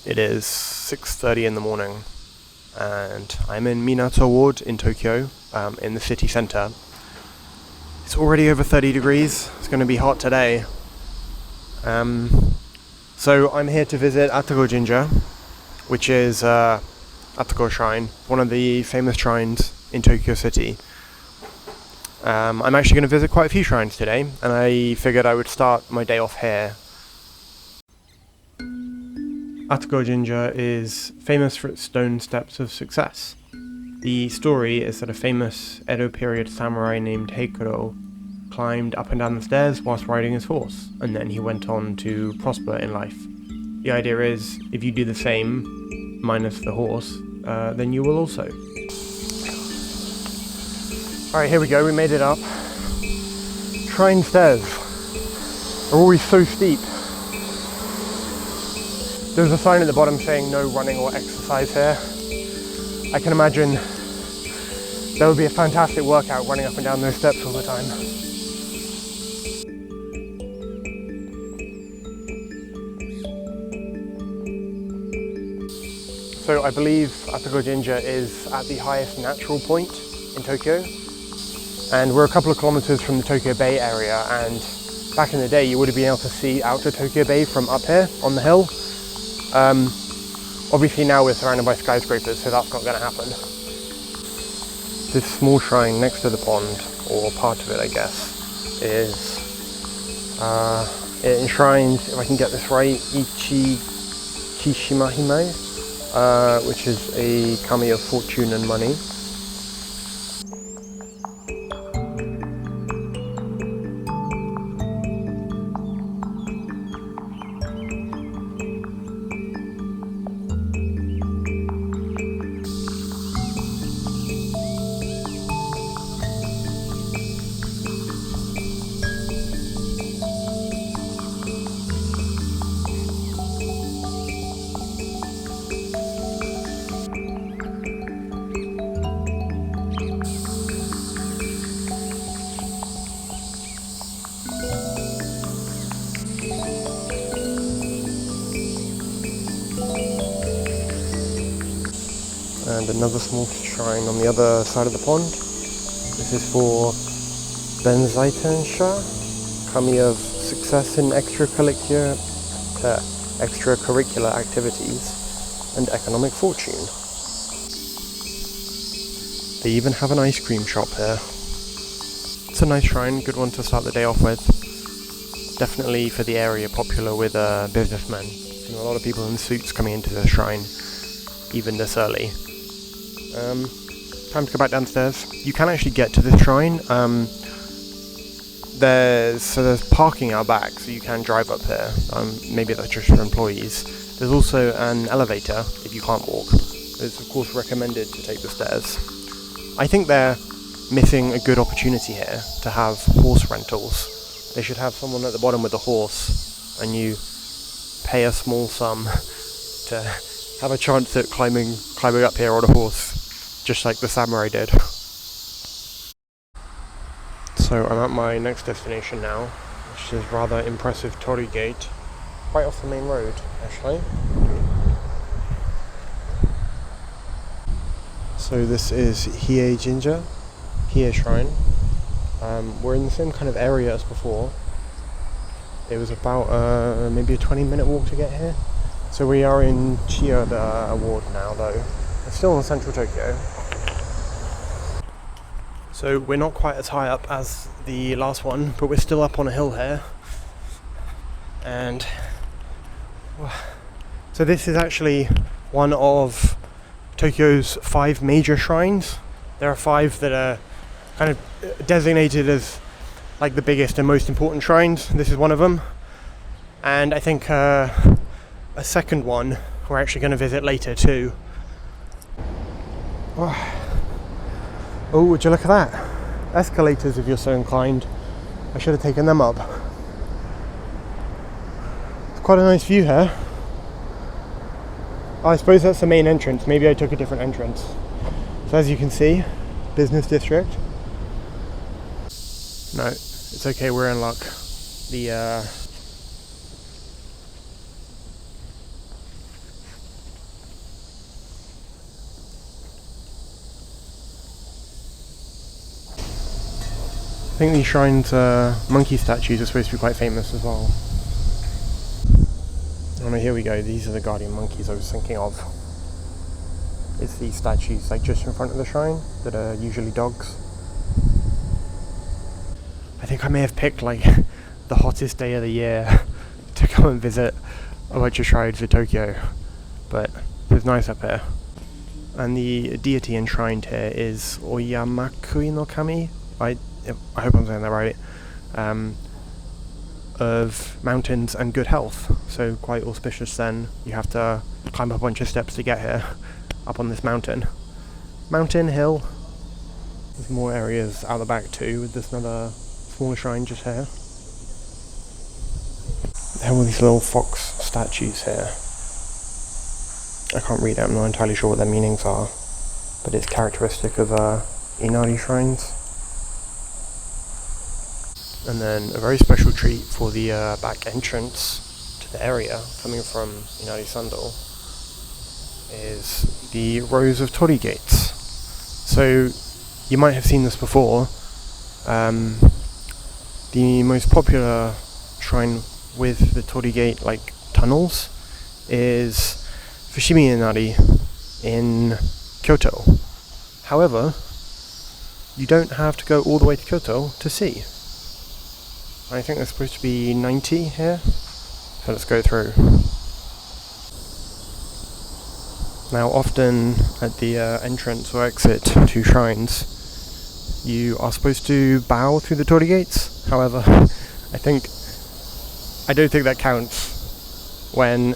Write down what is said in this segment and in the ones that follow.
It is 6:30 in the morning, and I'm in Minato Ward in Tokyo, in the city centre. It's already over 30 degrees. It's going to be hot today. So I'm here to visit Atago Jinja, which is Atago Shrine, one of the famous shrines in Tokyo City. I'm actually going to visit quite a few shrines today, and I figured I would start my day off here. Atago Jinja is famous for its stone steps of success. The story is that a famous Edo period samurai named Heikuro climbed up and down the stairs whilst riding his horse, and then he went on to prosper in life. The idea is, if you do the same, minus the horse, then you will also. Alright, here we go, we made it up. Shrine stairs are always so steep. There's a sign at the bottom saying no running or exercise here. I can imagine that would be a fantastic workout running up and down those steps all the time. So I believe Atago Jinja is at the highest natural point in Tokyo, and we're a couple of kilometers from the Tokyo Bay area, and back in the day you would have been able to see out to Tokyo Bay from up here on the hill. Obviously now we're surrounded by skyscrapers, so that's not going to happen. This small shrine next to the pond, or part of it I guess, is it enshrines, if I can get this right, Kishimahime, which is a kami of fortune and money. And another small shrine on the other side of the pond. This is for Benzaitensha, kami of success in extracurricular activities and economic fortune. They even have an ice cream shop here. It's a nice shrine, good one to start the day off with. Definitely for the area popular with businessmen. Seeing a lot of people in suits coming into the shrine, even this early. Time to go back downstairs. You can actually get to this shrine. There's parking out back, so you can drive up here. Maybe that's just for employees. There's also an elevator if you can't walk. It's of course recommended to take the stairs. I think they're missing a good opportunity here to have horse rentals. They should have someone at the bottom with a horse, and you pay a small sum to have a chance at climbing up here on a horse, just like the samurai did. So I'm at my next destination now, which is rather impressive Torii Gate, right off the main road actually. So this is Hie Jinja, Hie Shrine. We're in the same kind of area as before. It was about maybe a 20-minute walk to get here. So we are in Chiyoda Ward now though. It's still in central Tokyo. So we're not quite as high up as the last one, but we're still up on a hill here. And so this is actually one of Tokyo's 5 major shrines. There are 5 that are kind of designated as like the biggest and most important shrines. This is one of them. And I think a second one we're actually going to visit later too. Oh, would you look at that? Escalators if you're so inclined. I should have taken them up. It's quite a nice view here. I suppose that's the main entrance. Maybe I took a different entrance. So as you can see, business district. No, it's okay, we're in luck. think these shrines, monkey statues are supposed to be quite famous as well. Oh no, here we go, these are the guardian monkeys I was thinking of. It's these statues like just in front of the shrine that are usually dogs. I think I may have picked like the hottest day of the year to come and visit a bunch of shrines in Tokyo, but it's nice up here. And the deity enshrined here is Oyamakui no Kami, I hope I'm saying that right, of mountains and good health, so quite auspicious then. You have to climb up a bunch of steps to get here, up on this mountain. Mountain, hill. There's more areas out the back too, with this another smaller shrine just here. There are all these little fox statues here. I can't read it, I'm not entirely sure what their meanings are, but it's characteristic of Inari shrines. And then a very special treat for the back entrance to the area, coming from Inari Sando, is the rows of torii gates. So you might have seen this before. The most popular shrine with the torii gate like tunnels is Fushimi Inari in Kyoto. However, you don't have to go all the way to Kyoto to see. I think there's supposed to be 90 here, so let's go through. Now often at the entrance or exit to shrines, you are supposed to bow through the torii gates. However, I don't think that counts when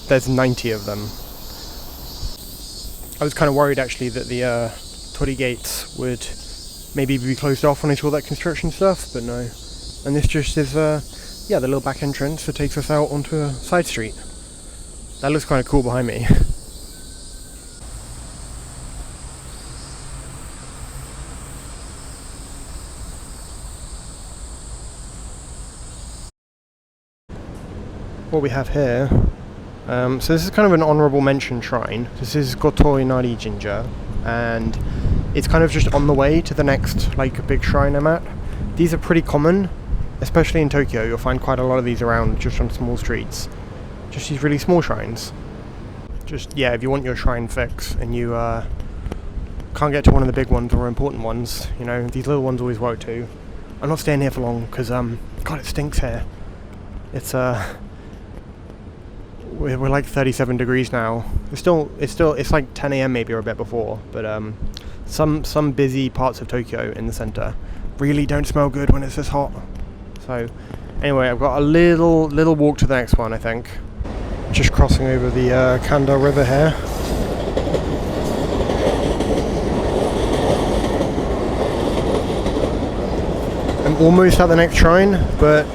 there's 90 of them. I was kind of worried actually that the torii gates would maybe be closed off when I saw that construction stuff, but no. And this just is the little back entrance that takes us out onto a side street. That looks kind of cool behind me. What we have here, so this is kind of an honourable mention shrine. This is Gotoinari Jinja, and it's kind of just on the way to the next like big shrine I'm at. These are pretty common, especially in Tokyo. You'll find quite a lot of these around just on small streets. Just these really small shrines. Just, yeah, if you want your shrine fix and you can't get to one of the big ones or important ones, you know, these little ones always work too. I'm not staying here for long because, God, it stinks here. It's, we're like 37 degrees now. It's like 10 a.m. maybe or a bit before, but some busy parts of Tokyo in the center really don't smell good when it's this hot. So anyway, I've got a little walk to the next one, I think. Just crossing over the Kanda River here. I'm almost at the next shrine, but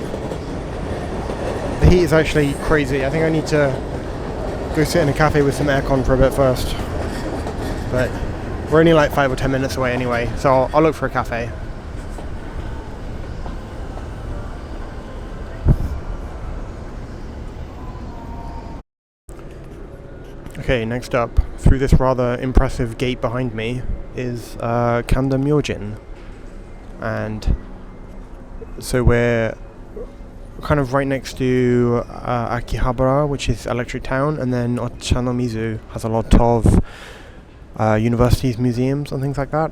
the heat is actually crazy. I think I need to go sit in a cafe with some aircon for a bit first. But we're only like 5 or 10 minutes away anyway, so I'll look for a cafe. Okay, next up, through this rather impressive gate behind me, is Kanda Myoujin. And so we're kind of right next to Akihabara, which is Electric Town, and then Ochanomizu has a lot of universities, museums, and things like that.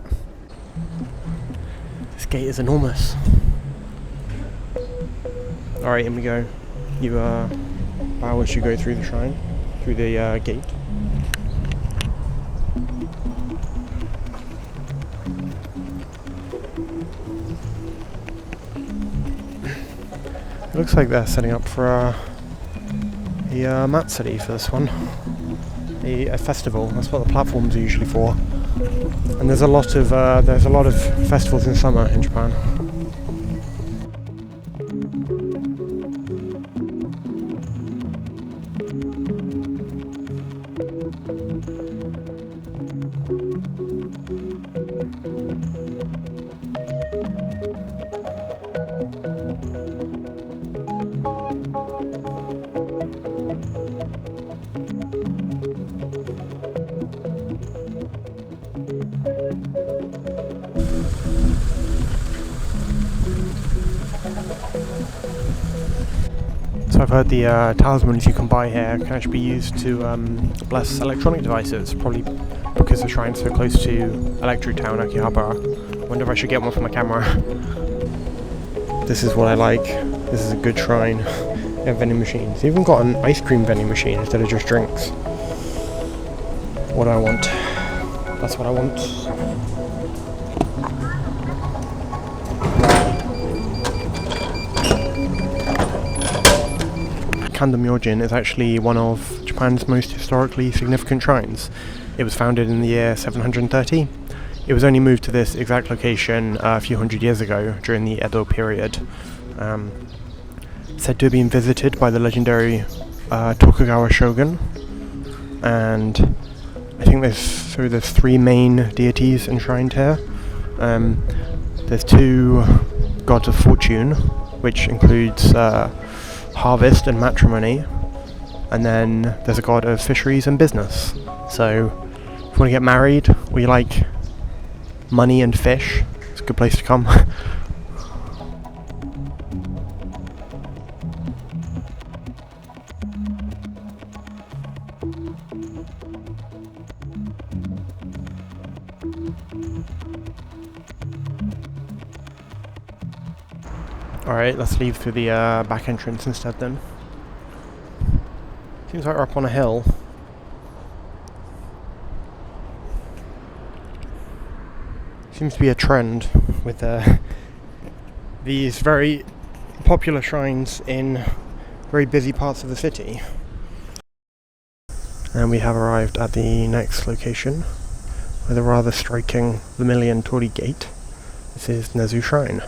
This gate is enormous. Alright, in we go. You bow as you go through the shrine, through the gate. It looks like they're setting up for a matsuri for this one, a festival. That's what the platforms are usually for. And there's a lot of festivals in summer in Japan. I've heard the talismans you can buy here can actually be used to bless electronic devices, probably because the shrine's so close to Electric Town, Akihabara. I wonder if I should get one for my camera. This is what I like. This is a good shrine. They have vending machines. They even got an ice cream vending machine instead of just drinks. What do I want? That's what I want. Kanda Myoujin is actually one of Japan's most historically significant shrines. It was founded in the year 730. It was only moved to this exact location a few hundred years ago during the Edo period. Said to have been visited by the legendary Tokugawa shogun, and I think there's three main deities enshrined here. There's two gods of fortune, which includes harvest and matrimony, and then there's a god of fisheries and business. So if you want to get married, or you like money and fish, it's a good place to come. Alright, let's leave through the back entrance instead then. Seems like we're up on a hill. Seems to be a trend with these very popular shrines in very busy parts of the city. And we have arrived at the next location with a rather striking vermilion torii gate. This is Nezu Shrine.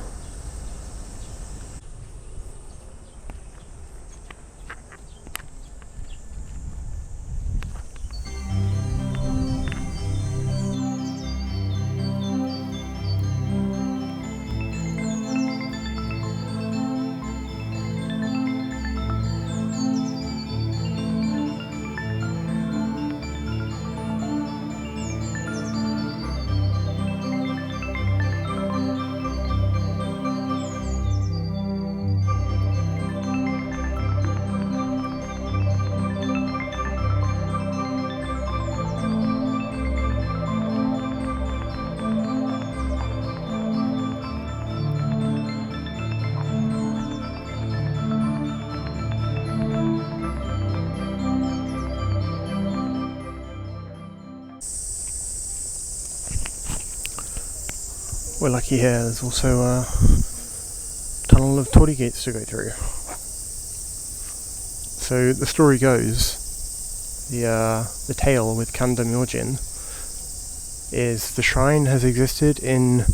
We're lucky here, there's also a tunnel of torii gates to go through. So the story goes, the tale with Kanda Myoujin is the shrine has existed in,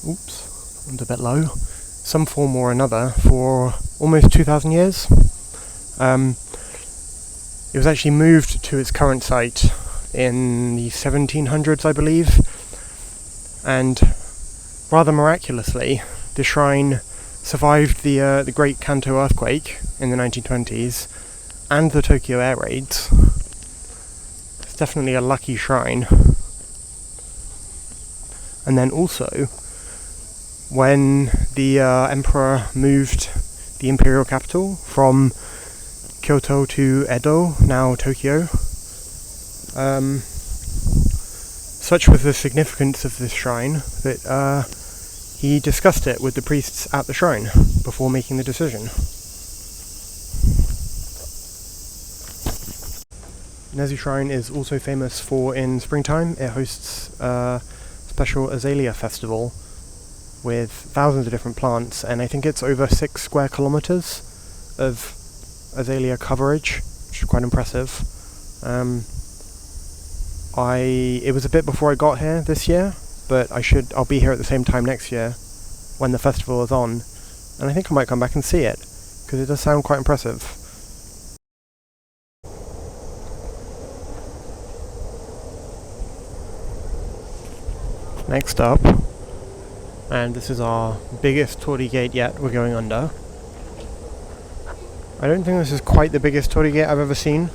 oops, I'm a bit low, some form or another for almost 2,000 years. It was actually moved to its current site in the 1700s, I believe, and rather miraculously, the shrine survived the Great Kanto earthquake in the 1920s and the Tokyo air raids. It's definitely a lucky shrine. And then also, when the emperor moved the imperial capital from Kyoto to Edo, now Tokyo, such was the significance of this shrine that he discussed it with the priests at the shrine before making the decision. Nezu Shrine is also famous for, in springtime, it hosts a special azalea festival with thousands of different plants, and I think it's over 6 square kilometers of azalea coverage, which is quite impressive. It was a bit before I got here this year, but I'll be here at the same time next year when the festival is on, and I think I might come back and see it, because it does sound quite impressive. Next up, and this is our biggest torii gate yet, we're going under. I don't think this is quite the biggest torii gate I've ever seen,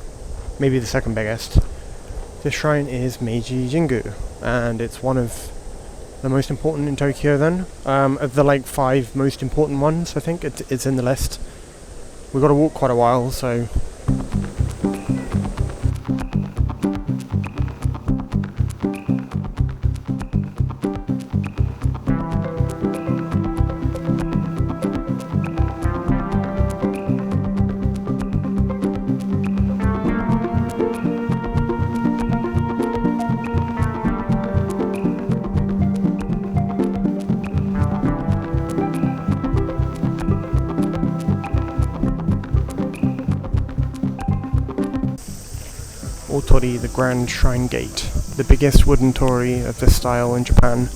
maybe the second biggest. This shrine is Meiji Jingu, and it's one of the most important in Tokyo then. Of the 5 most important ones, I think it's in the list. We've got to walk quite a while, so Otori, the Grand Shrine Gate, the biggest wooden torii of this style in Japan,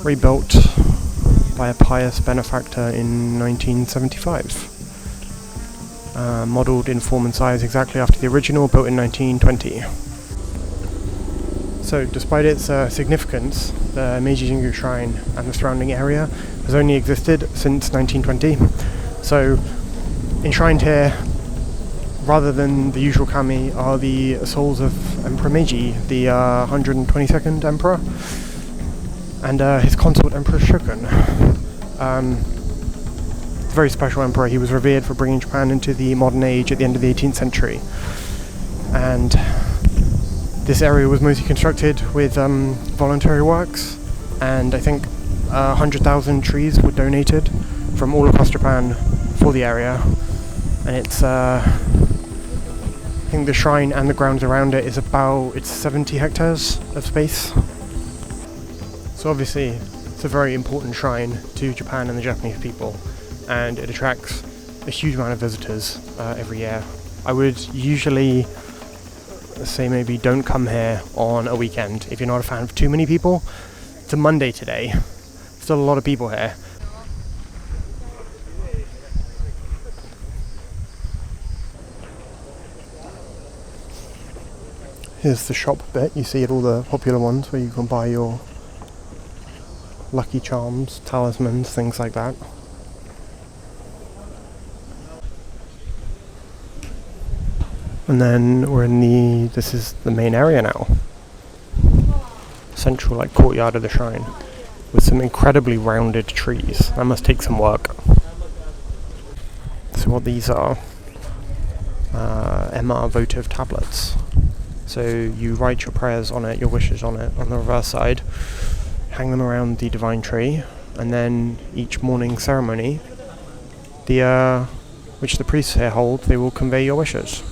rebuilt by a pious benefactor in 1975. Modelled in form and size exactly after the original, built in 1920. So, despite its significance, the Meiji Jingu Shrine and the surrounding area has only existed since 1920. So, enshrined here, rather than the usual kami, are the souls of Emperor Meiji, the 122nd Emperor, and his consort Emperor Shogun. Very special emperor. He was revered for bringing Japan into the modern age at the end of the 18th century. And this area was mostly constructed with voluntary works, and I think 100,000 trees were donated from all across Japan for the area. And it's I think the shrine and the grounds around it is about 70 hectares of space. So obviously it's a very important shrine to Japan and the Japanese people, and it attracts a huge amount of visitors every year. I would usually say maybe don't come here on a weekend if you're not a fan of too many people. It's a Monday today, still a lot of people here. Here's the shop bit. You see at all the popular ones where you can buy your lucky charms, talismans, things like that. And then we're in this is the main area now. Central courtyard of the shrine with some incredibly rounded trees. That must take some work. So what these are, MR votive tablets. So you write your prayers on it, your wishes on it, on the reverse side, hang them around the divine tree, and then each morning ceremony, which the priests here hold, they will convey your wishes.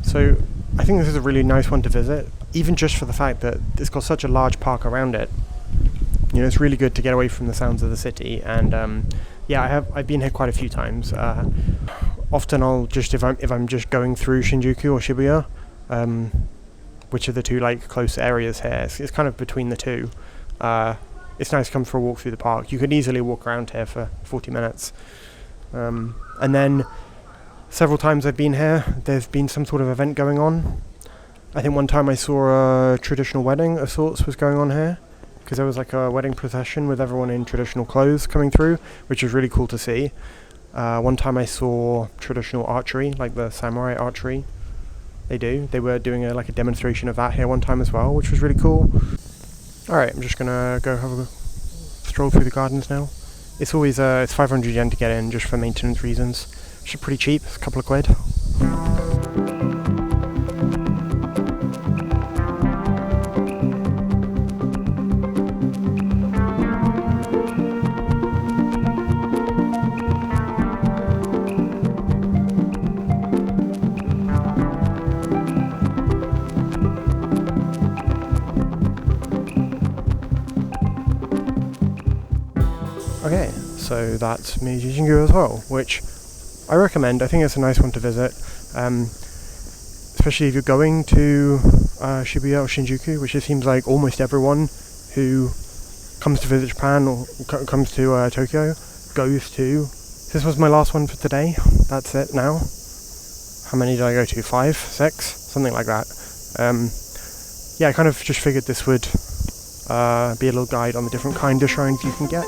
So I think this is a really nice one to visit, even just for the fact that it's got such a large park around it. You know, it's really good to get away from the sounds of the city, and I've been here quite a few times. Often I'll just if I'm just going through Shinjuku or Shibuya, which are the two close areas here. It's kind of between the two. It's nice to come for a walk through the park. You could easily walk around here for 40 minutes, and then several times I've been here, there's been some sort of event going on. I think one time I saw a traditional wedding of sorts was going on here, because there was a wedding procession with everyone in traditional clothes coming through, which was really cool to see. One time I saw traditional archery, like the samurai archery they were doing a demonstration of that here one time as well, which was really cool. Alright, I'm just gonna go have a stroll through the gardens now. It's always it's 500 yen to get in just for maintenance reasons. Which are pretty cheap, it's a couple of quid. Okay, so that's Meiji Jingu as well, which I recommend. I think it's a nice one to visit, especially if you're going to Shibuya or Shinjuku, which it seems like almost everyone who comes to visit Japan or comes to Tokyo goes to. This was my last one for today. That's it now. How many did I go to? 5? 6? Something like that. I kind of just figured this would be a little guide on the different kind of shrines you can get.